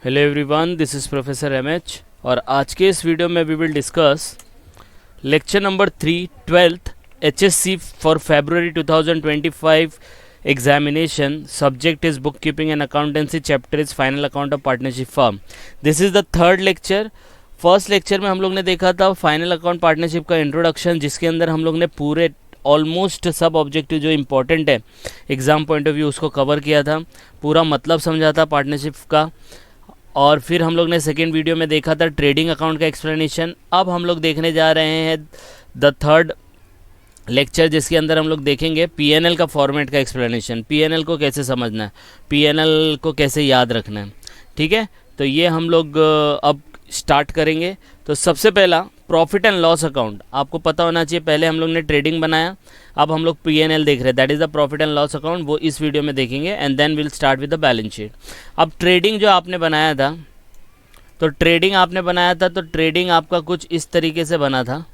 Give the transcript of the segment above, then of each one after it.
Hello everyone, this is professor MH और आज के इस वीडियो में we will discuss lecture number 3 twelfth HSC for February 2025 examination. Subject is bookkeeping and accountancy, chapter is final account of partnership firm. This is the third lecture. First lecture में हम लोग ने देखा था final account partnership का introduction, जिसके अंदर हम लोग ने पूरे ऑलमोस्ट सब ऑब्जेक्टिव जो इम्पोर्टेंट है एग्ज़ाम पॉइंट ऑफ व्यू उसको कवर किया था, पूरा मतलब समझा था पार्टनरशिप का. और फिर हम लोग ने सेकेंड वीडियो में देखा था ट्रेडिंग अकाउंट का एक्सप्लेनेशन. अब हम लोग देखने जा रहे हैं द थर्ड लेक्चर, जिसके अंदर हम लोग देखेंगे पीएनएल का फॉर्मेट का एक्सप्लेनेशन. पीएनएल को कैसे समझना है, पीएनएल को कैसे याद रखना है. ठीक है, तो ये हम लोग अब स्टार्ट करेंगे. तो सबसे पहला प्रॉफिट एंड लॉस अकाउंट आपको पता होना चाहिए. पहले हम लोग ने ट्रेडिंग बनाया, अब हम लोग पीएनएल देख रहे हैं, that is the profit and loss account. वो इस वीडियो में देखेंगे and then will start with the balance sheet. अब ट्रेडिंग जो आपने बनाया था, तो ट्रेडिंग आपने बनाया था, तो ट्रेडिंग आपका कुछ इस तरीके से बना था.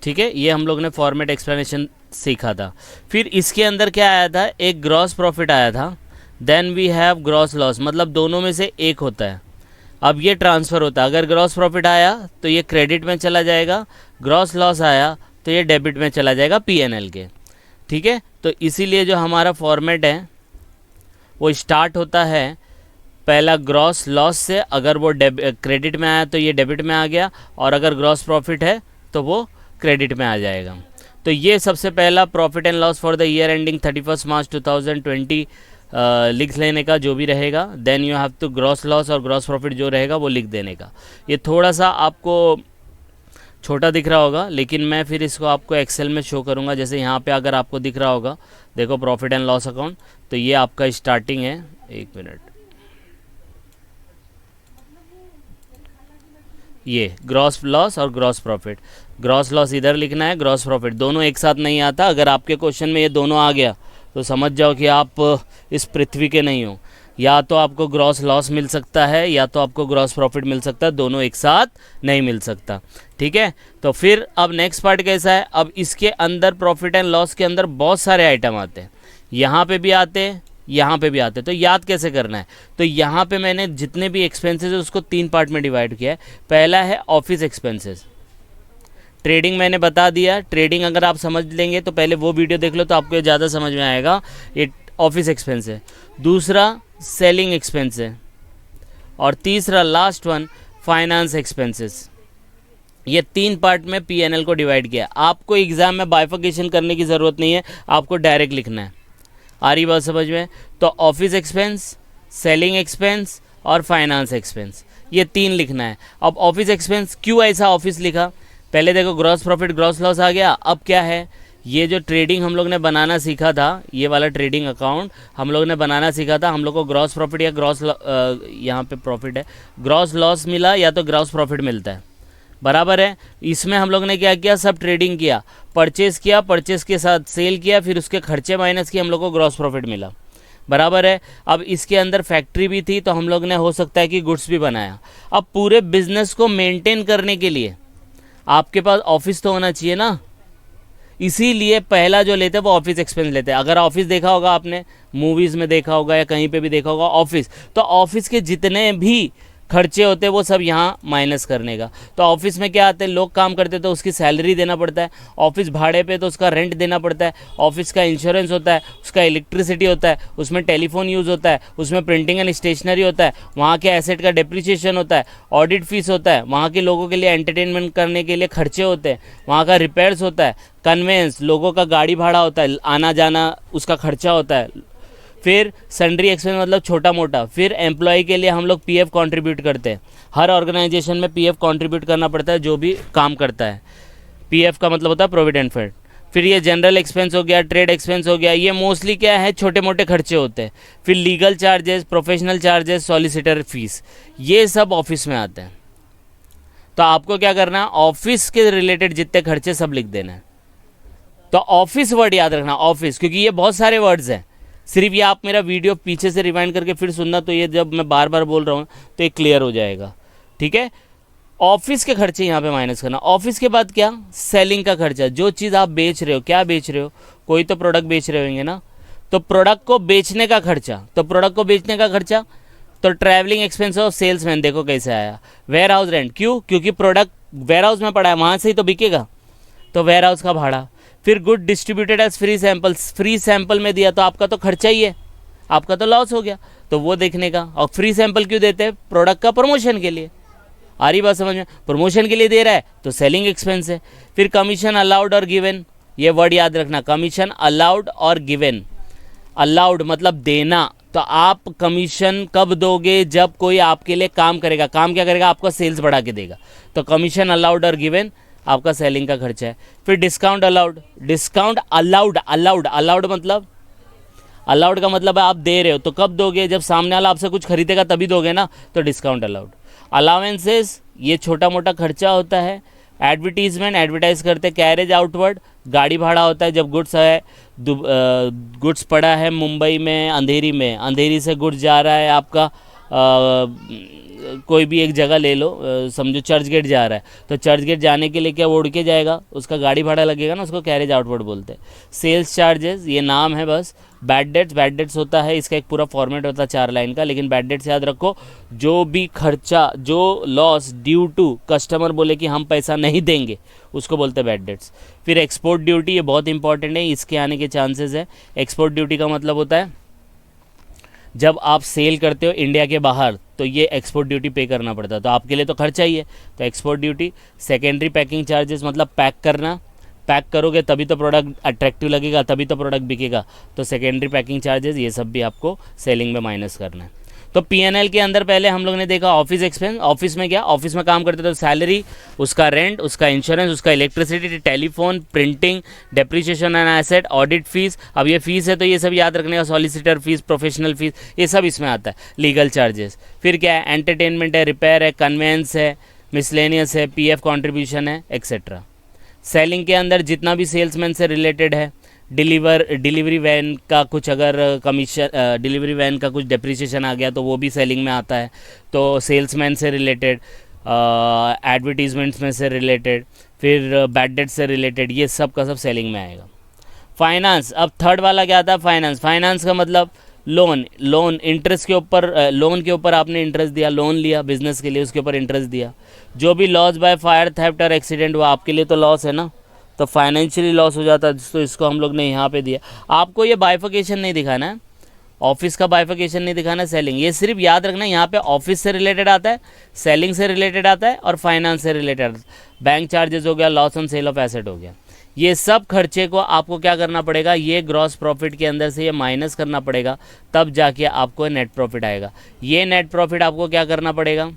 ठीक है, ये हम लोग ने फॉर्मेट एक्सप्लेनेशन सीखा था. फिर इसके अंदर क्या आया था, एक ग्रॉस प्रॉफिट आया था, then we have gross loss, मतलब दोनों में से एक होता है. अब ये ट्रांसफ़र होता है. अगर ग्रॉस प्रॉफिट आया तो ये क्रेडिट में चला जाएगा, ग्रॉस लॉस आया तो ये डेबिट में चला जाएगा पीएनएल के. ठीक है, तो इसीलिए जो हमारा फॉर्मेट है वो स्टार्ट होता है पहला ग्रॉस लॉस से. अगर वो क्रेडिट में आया तो ये डेबिट में आ गया, और अगर ग्रॉस प्रॉफिट है तो वो क्रेडिट में आ जाएगा. तो ये सबसे पहला profit and loss for the year ending 31 March 2020 लिख लेने का जो भी रहेगा. Then you have to gross loss और ग्रॉस प्रॉफिट जो रहेगा वो लिख देने का. ये थोड़ा सा आपको छोटा दिख रहा होगा, लेकिन मैं फिर इसको आपको एक्सेल में शो करूंगा. जैसे यहाँ पे अगर आपको दिख रहा होगा, देखो प्रॉफिट एंड लॉस अकाउंट, तो ये आपका स्टार्टिंग है. एक मिनट, ये ग्रॉस लॉस और ग्रॉस प्रॉफिट. ग्रॉस लॉस इधर लिखना है, ग्रॉस प्रॉफिट दोनों एक साथ नहीं आता. अगर आपके क्वेश्चन में ये दोनों आ गया तो समझ जाओ कि आप इस पृथ्वी के नहीं हो. या तो आपको ग्रॉस लॉस मिल सकता है या तो आपको ग्रॉस प्रॉफिट मिल सकता है, दोनों एक साथ नहीं मिल सकता. ठीक है, तो फिर अब नेक्स्ट पार्ट कैसा है. अब इसके अंदर प्रॉफिट एंड लॉस के अंदर बहुत सारे आइटम आते हैं, यहाँ पे भी आते हैं, यहाँ पे भी आते हैं. तो याद कैसे करना है, तो यहाँ पे मैंने जितने भी एक्सपेंसेस है उसको 3 पार्ट में डिवाइड किया है. पहला है ऑफिस एक्सपेंसेस. ट्रेडिंग मैंने बता दिया, ट्रेडिंग अगर आप समझ लेंगे तो पहले वो वीडियो देख लो तो आपको ज़्यादा समझ में आएगा. ये ऑफिस एक्सपेंस है. दूसरा सेलिंग एक्सपेंस है, और तीसरा लास्ट वन फाइनेंस एक्सपेंसेस. ये 3 पार्ट में पीएनएल को डिवाइड किया. आपको एग्जाम में बाइफिकेशन करने की ज़रूरत नहीं है, आपको डायरेक्ट लिखना है. आ रही बात समझ में. तो ऑफिस एक्सपेंस, सेलिंग एक्सपेंस और फाइनेंस एक्सपेंस, ये 3 लिखना है. अब ऑफिस एक्सपेंस क्यों ऐसा ऑफिस लिखा, पहले देखो ग्रॉस प्रॉफिट ग्रॉस लॉस आ गया. अब क्या है, ये जो ट्रेडिंग हम लोग ने बनाना सीखा था, ये वाला ट्रेडिंग अकाउंट हम लोग ने बनाना सीखा था. हम लोग को ग्रॉस प्रॉफिट या ग्रॉस, यहाँ पे प्रॉफिट है, ग्रॉस लॉस मिला या तो ग्रॉस प्रॉफिट मिलता है, बराबर है. इसमें हम लोग ने क्या किया, सब ट्रेडिंग किया, परचेज़ किया, परचेज़ के साथ सेल किया, फिर उसके खर्चे माइनस किए, हम लोग को ग्रॉस प्रॉफिट मिला, बराबर है. अब इसके अंदर फैक्ट्री भी थी तो हम लोग ने हो सकता है कि गुड्स भी बनाया. अब पूरे बिजनेस को मेंटेन करने के लिए आपके पास ऑफिस तो होना चाहिए ना, इसीलिए पहला जो लेते हैं वो ऑफिस एक्सपेंस लेते हैं. अगर ऑफिस देखा होगा आपने, मूवीज़ में देखा होगा या कहीं पे भी देखा होगा ऑफिस, तो ऑफिस के जितने भी खर्चे होते हैं वो सब यहाँ माइनस करने का. तो ऑफिस में क्या आते हैं, लोग काम करते हैं तो उसकी सैलरी देना पड़ता है, ऑफिस भाड़े पे तो उसका रेंट देना पड़ता है, ऑफिस का इंश्योरेंस होता है, उसका इलेक्ट्रिसिटी होता है, उसमें टेलीफोन यूज़ होता है, उसमें प्रिंटिंग एंड स्टेशनरी होता है, वहाँ के एसेट का डिप्रिसिएशन होता है, ऑडिट फीस होता है, वहाँ के लोगों के लिए एंटरटेनमेंट करने के लिए खर्चे होते हैं, वहाँ का रिपेयर्स होता है, कन्वेंस लोगों का गाड़ी भाड़ा होता है, आना जाना उसका खर्चा होता है. फिर सन्ड्री एक्सपेंस मतलब छोटा मोटा. फिर एम्प्लॉय के लिए हम लोग पीएफ कंट्रीब्यूट करते हैं. हर ऑर्गेनाइजेशन में पीएफ कंट्रीब्यूट करना पड़ता है जो भी काम करता है. पीएफ का मतलब होता है प्रोविडेंट फंड. फिर ये जनरल एक्सपेंस हो गया, ट्रेड एक्सपेंस हो गया, ये मोस्टली क्या है, छोटे मोटे खर्चे होते हैं. फिर legal charges, professional charges, solicitor fees, ये सब ऑफिस में आते हैं. तो आपको क्या करना है, ऑफिस के रिलेटेड जितने खर्चे सब लिख देना है. तो ऑफिस वर्ड याद रखना, ऑफिस, क्योंकि ये बहुत सारे वर्ड्स हैं. सिर्फ ये आप मेरा वीडियो पीछे से रिवाइंड करके फिर सुनना, तो ये जब मैं बार बार बोल रहा हूँ तो ये क्लियर हो जाएगा. ठीक है, ऑफिस के खर्चे यहाँ पे माइनस करना. ऑफिस के बाद क्या, सेलिंग का खर्चा, जो चीज़ आप बेच रहे हो, क्या बेच रहे हो, कोई तो प्रोडक्ट बेच रहे होंगे ना, तो प्रोडक्ट को बेचने का खर्चा, तो ट्रैवलिंग एक्सपेंस ऑफ सेल्समैन देखो कैसे आया। वेयर हाउस रेंट, क्यों? क्योंकि प्रोडक्ट वेयर हाउस में पड़ा है, वहाँ से ही तो बिकेगा, तो वेयर हाउस का भाड़ा। फिर good distributed as free samples, free sample में दिया तो आपका तो खर्चा ही है, आपका तो लॉस हो गया, तो वो देखने का। और फ्री सैंपल क्यों देते हैं? प्रोडक्ट का प्रमोशन के लिए। आ रही बात समझ में? प्रमोशन के लिए दे रहा है तो सेलिंग एक्सपेंस है। फिर कमीशन अलाउड और गिवन, ये वर्ड याद रखना, कमीशन अलाउड और गिवन। अलाउड मतलब देना, तो आप कमीशन कब दोगे? जब कोई आपके लिए काम करेगा। काम क्या करेगा? आपका सेल्स बढ़ा के देगा। तो कमीशन अलाउड और गिवन आपका सेलिंग का खर्चा है। फिर discount allowed, discount allowed, allowed मतलब, अलाउड का मतलब है आप दे रहे हो, तो कब दोगे? जब सामने वाला आपसे कुछ खरीदेगा तभी दोगे ना, तो डिस्काउंट अलाउड। अलाउंसेस, ये छोटा मोटा खर्चा होता है। एडवर्टीजमेंट, एडवर्टाइज करते। कैरेज आउटवर्ड, गाड़ी भाड़ा होता है। जब गुड्स है, गुड्स पड़ा है मुंबई में, अंधेरी में, अंधेरी से गुड्स जा रहा है आपका कोई भी एक जगह ले लो, समझो चर्च गेट जा रहा है, तो चर्च गेट जाने के लिए क्या वो उड़ के जाएगा? उसका गाड़ी भाड़ा लगेगा ना, उसको कैरेज आउटवर्ड बोलते हैं। सेल्स चार्जेस, ये नाम है बस। बैड डेट्स होता है, इसका एक पूरा फॉर्मेट होता है 4 लाइन का, लेकिन बैड डेट्स याद रखो, जो भी खर्चा, जो लॉस ड्यू टू कस्टमर बोले कि हम पैसा नहीं देंगे, उसको बोलते हैं बैड डेट्स। फिर एक्सपोर्ट ड्यूटी, ये बहुत इंपॉर्टेंट है, इसके आने के चांसेस है। एक्सपोर्ट ड्यूटी का मतलब होता है जब आप सेल करते हो इंडिया के बाहर, तो ये एक्सपोर्ट ड्यूटी पे करना पड़ता है, तो आपके लिए तो खर्चा ही है, तो export duty. Secondary packing charges मतलब पैक करना, पैक करोगे तभी तो प्रोडक्ट अट्रैक्टिव लगेगा, तभी तो प्रोडक्ट बिकेगा, तो सेकेंडरी पैकिंग चार्जेस, ये सब भी आपको सेलिंग में माइनस करना है। तो P&L के अंदर पहले हम लोग ने देखा ऑफिस एक्सपेंस। ऑफिस में क्या? ऑफिस में काम करते तो सैलरी, उसका रेंट, उसका इंश्योरेंस, उसका electricity, telephone, printing, depreciation and asset, audit fees. अब ये फीस है तो ये सब याद रखने का, सॉलिसिटर फीस, प्रोफेशनल फीस, ये सब इसमें आता है। लीगल चार्जेस, फिर क्या है? एंटरटेनमेंट है, रिपेयर है, कन्वेंस है, मिसलेनियस है, PF कॉन्ट्रीब्यूशन है, एक्सेट्रा। सेलिंग के अंदर जितना भी सेल्समैन से रिलेटेड है, डिलीवरी वैन का कुछ अगर कमीशन, डिलीवरी वैन का कुछ डेप्रिसिएशन आ गया तो वो भी सेलिंग में आता है, तो सेल्समैन से रिलेटेड, एडवर्टीजमेंट्स में से रिलेटेड, फिर बैड डेट से रिलेटेड, ये सब का सब सेलिंग में आएगा। फाइनेंस, अब थर्ड वाला क्या आता है? फाइनेंस। फाइनेंस का मतलब लोन इंटरेस्ट के ऊपर, लोन के ऊपर आपने इंटरेस्ट दिया, लोन लिया बिजनेस के लिए, उसके ऊपर इंटरेस्ट दिया। जो भी लॉस बाय फायर, थेफ्ट और एक्सीडेंट हुआ, आपके लिए तो लॉस है ना, तो फाइनेंशियली लॉस हो जाता है, तो इसको हम लोग ने यहाँ पे दिया। आपको ये बाइफिकेशन नहीं दिखाना है, ऑफिस का बाइफिकेशन नहीं दिखाना, सेलिंग, ये सिर्फ याद रखना यहाँ पे ऑफिस से रिलेटेड आता है, सेलिंग से रिलेटेड आता है और फाइनेंस से रिलेटेड आता है। बैंक चार्जेस हो गया, loss on sale of asset हो गया, ये सब खर्चे को आपको क्या करना पड़ेगा? ये ग्रॉस प्रॉफिट के अंदर से ये माइनस करना पड़ेगा, तब जाके आपको नेट प्रॉफिट आएगा। ये नेट प्रॉफिट आपको क्या करना पड़ेगा?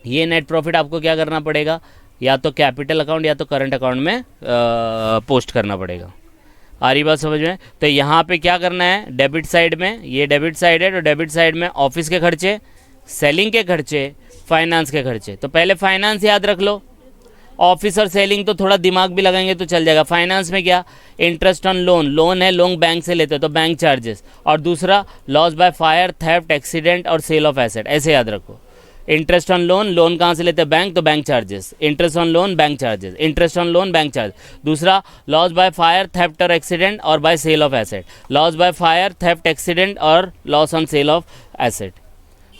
ये नेट प्रॉफिट आपको क्या करना पड़ेगा? या तो कैपिटल अकाउंट या तो करंट अकाउंट में पोस्ट करना पड़ेगा। आ रही बात समझ में? तो यहाँ पे क्या करना है? डेबिट साइड में, ये डेबिट साइड है, तो डेबिट साइड में ऑफिस के खर्चे, सेलिंग के खर्चे, फाइनेंस के खर्चे। तो पहले फाइनेंस याद रख लो, ऑफिस और सेलिंग तो थोड़ा दिमाग भी लगाएंगे तो चल जाएगा। फाइनेंस में क्या? इंटरेस्ट ऑन लोन, लोन है, लोन बैंक से लेते हो तो बैंक चार्जेस, और दूसरा loss by fire, theft, accident और सेल ऑफ एसेट, ऐसे याद रखो। इंटरेस्ट ऑन लोन, लोन कहाँ से लेते हैं? बैंक, तो bank charges, interest on loan, bank charges, interest on loan, bank charge. दूसरा लॉस बाय फायर, थेफ्ट और एक्सीडेंट और by sale of asset, loss by fire, theft, accident और loss on sale of asset.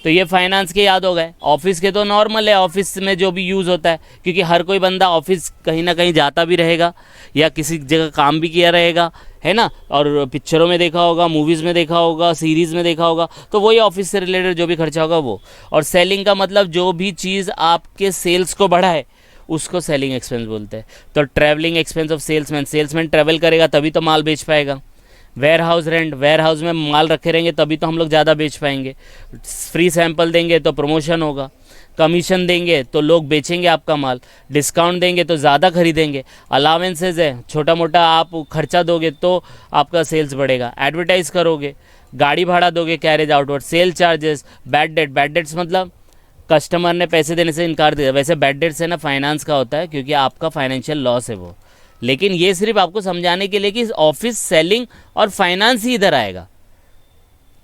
तो ये finance के याद हो गए। ऑफिस के तो नॉर्मल है, ऑफिस में जो भी यूज़ होता है, क्योंकि हर कोई बंदा ऑफिस कहीं ना कहीं जाता भी रहेगा या किसी जगह काम भी किया रहेगा, है ना, और पिक्चरों में देखा होगा, मूवीज़ में देखा होगा, सीरीज़ में देखा होगा, तो वही ऑफिस से रिलेटेड जो भी खर्चा होगा वो। और सेलिंग का मतलब जो भी चीज़ आपके सेल्स को बढ़ाए उसको सेलिंग एक्सपेंस बोलते हैं। तो travelling expense of salesman, salesman travel करेगा तभी तो माल बेच पाएगा। Warehouse rent, warehouse में माल रखे रहेंगे तभी तो हम लोग ज़्यादा बेच पाएंगे। फ्री सैंपल देंगे तो प्रमोशन होगा, कमीशन देंगे तो लोग बेचेंगे आपका माल, डिस्काउंट देंगे तो ज़्यादा खरीदेंगे। अलावेंसेज है, छोटा मोटा आप खर्चा दोगे तो आपका सेल्स बढ़ेगा। एडवर्टाइज़ करोगे, गाड़ी भाड़ा दोगे, carriage outward, sale charges, bad debt, bad debts मतलब कस्टमर ने पैसे देने से इनकार दिया। वैसे बैड डेट्स है ना फाइनेंस का होता है, क्योंकि आपका फाइनेंशियल लॉस है वो, लेकिन ये सिर्फ आपको समझाने के लिए कि ऑफिस, सेलिंग और फाइनेंस ही इधर आएगा।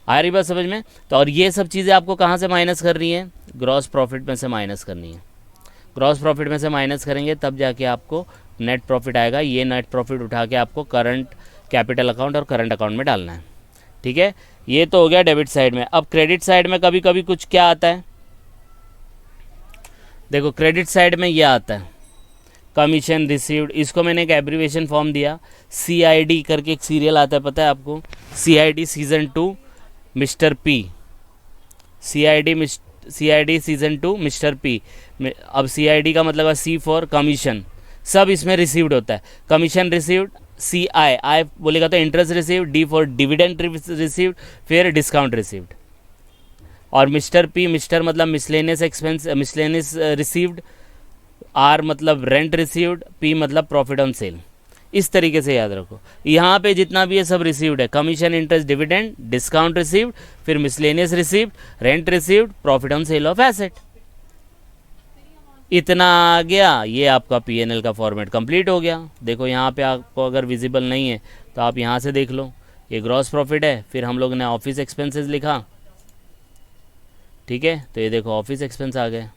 आ रही बात समझ में? तो और ये सब चीज़ें आपको कहाँ से माइनस करनी है? ग्रॉस प्रॉफिट में से माइनस करनी है। ग्रॉस प्रॉफिट में से माइनस करेंगे तब जाके आपको नेट प्रॉफिट आएगा। ये नेट प्रॉफिट उठा के आपको करंट कैपिटल अकाउंट और करंट अकाउंट में डालना है। ठीक है, ये तो हो गया डेबिट साइड में। अब क्रेडिट साइड में कभी कभी कुछ क्या आता है, देखो क्रेडिट साइड में ये आता है कमीशन रिसीव्ड, इसको मैंने एक एब्रीवेशन फॉर्म दिया, CID करके एक सीरियल आता है, पता है आपको, CID season 2 mister P, CID season 2 mister P. अब CID का मतलब है C फॉर कमीशन, सब इसमें रिसीव्ड होता है। कमीशन रिसीव्ड CI, आई बोलेगा तो interest received, D for dividend received, फिर डिस्काउंट रिसीव्ड। और मिस्टर पी, मिस्टर मतलब miscellaneous expense, miscellaneous received, R मतलब रेंट रिसीव्ड, P मतलब प्रॉफिट ऑन सेल। इस तरीके से याद रखो, यहाँ पे जितना भी है सब रिसीव्ड है, commission, interest, dividend, discount received, फिर miscellaneous received, rent received, profit on sale of asset. इतना आ गया, ये आपका P&L का फॉर्मेट कंप्लीट हो गया। देखो यहाँ पे आपको अगर विजिबल नहीं है तो आप यहाँ से देख लो, ये ग्रॉस प्रॉफिट है, फिर हम लोग ने ऑफिस एक्सपेंसेस लिखा, ठीक है, तो ये देखो ऑफिस एक्सपेंस आ गए।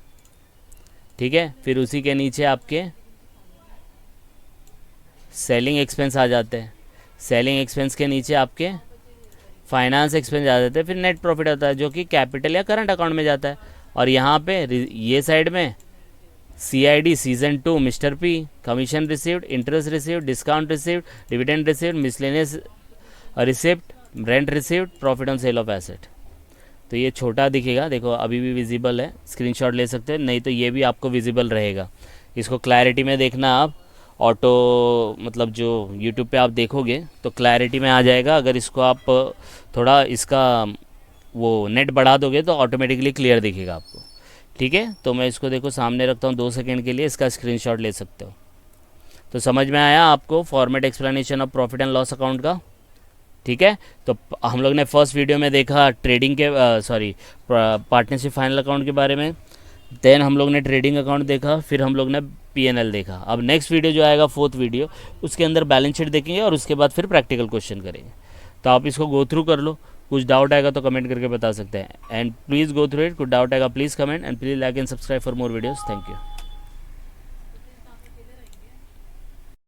ठीक है, फिर उसी के नीचे आपके सेलिंग एक्सपेंस आ जाते हैं, सेलिंग एक्सपेंस के नीचे आपके फाइनेंस एक्सपेंस आ जाते हैं, फिर नेट प्रॉफिट आता है जो कि कैपिटल या करंट अकाउंट में जाता है। और यहाँ पे ये साइड में CID season 2 mister P, commission received, interest received, discount received, dividend received, miscellaneous receipt, rent received, profit on sale of asset. तो ये छोटा दिखेगा, देखो अभी भी विजिबल है, स्क्रीनशॉट ले सकते हैं, नहीं तो ये भी आपको विजिबल रहेगा। इसको क्लैरिटी में देखना आप, ऑटो मतलब जो यूट्यूब पे आप देखोगे तो क्लैरिटी में आ जाएगा। अगर इसको आप थोड़ा इसका वो नेट बढ़ा दोगे तो ऑटोमेटिकली क्लियर दिखेगा आपको। ठीक है, तो मैं इसको देखो सामने रखता हूँ 2 सेकेंड के लिए, इसका स्क्रीनशॉट ले सकते हो। तो समझ में आया आपको format explanation of profit and loss account का। ठीक है, तो हम लोग ने फर्स्ट वीडियो में देखा ट्रेडिंग के पार्टनरशिप फाइनल अकाउंट के बारे में, देन हम लोग ने ट्रेडिंग अकाउंट देखा, फिर हम लोग ने P&L देखा। अब नेक्स्ट वीडियो जो आएगा 4th वीडियो, उसके अंदर बैलेंस शीट देखेंगे और उसके बाद फिर प्रैक्टिकल क्वेश्चन करेंगे। तो आप इसको गो थ्रू कर लो, कुछ डाउट आएगा तो कमेंट करके बता सकते हैं। And please go through it, कुछ डाउट आएगा please comment, and please like and subscribe for more videos. Thank you.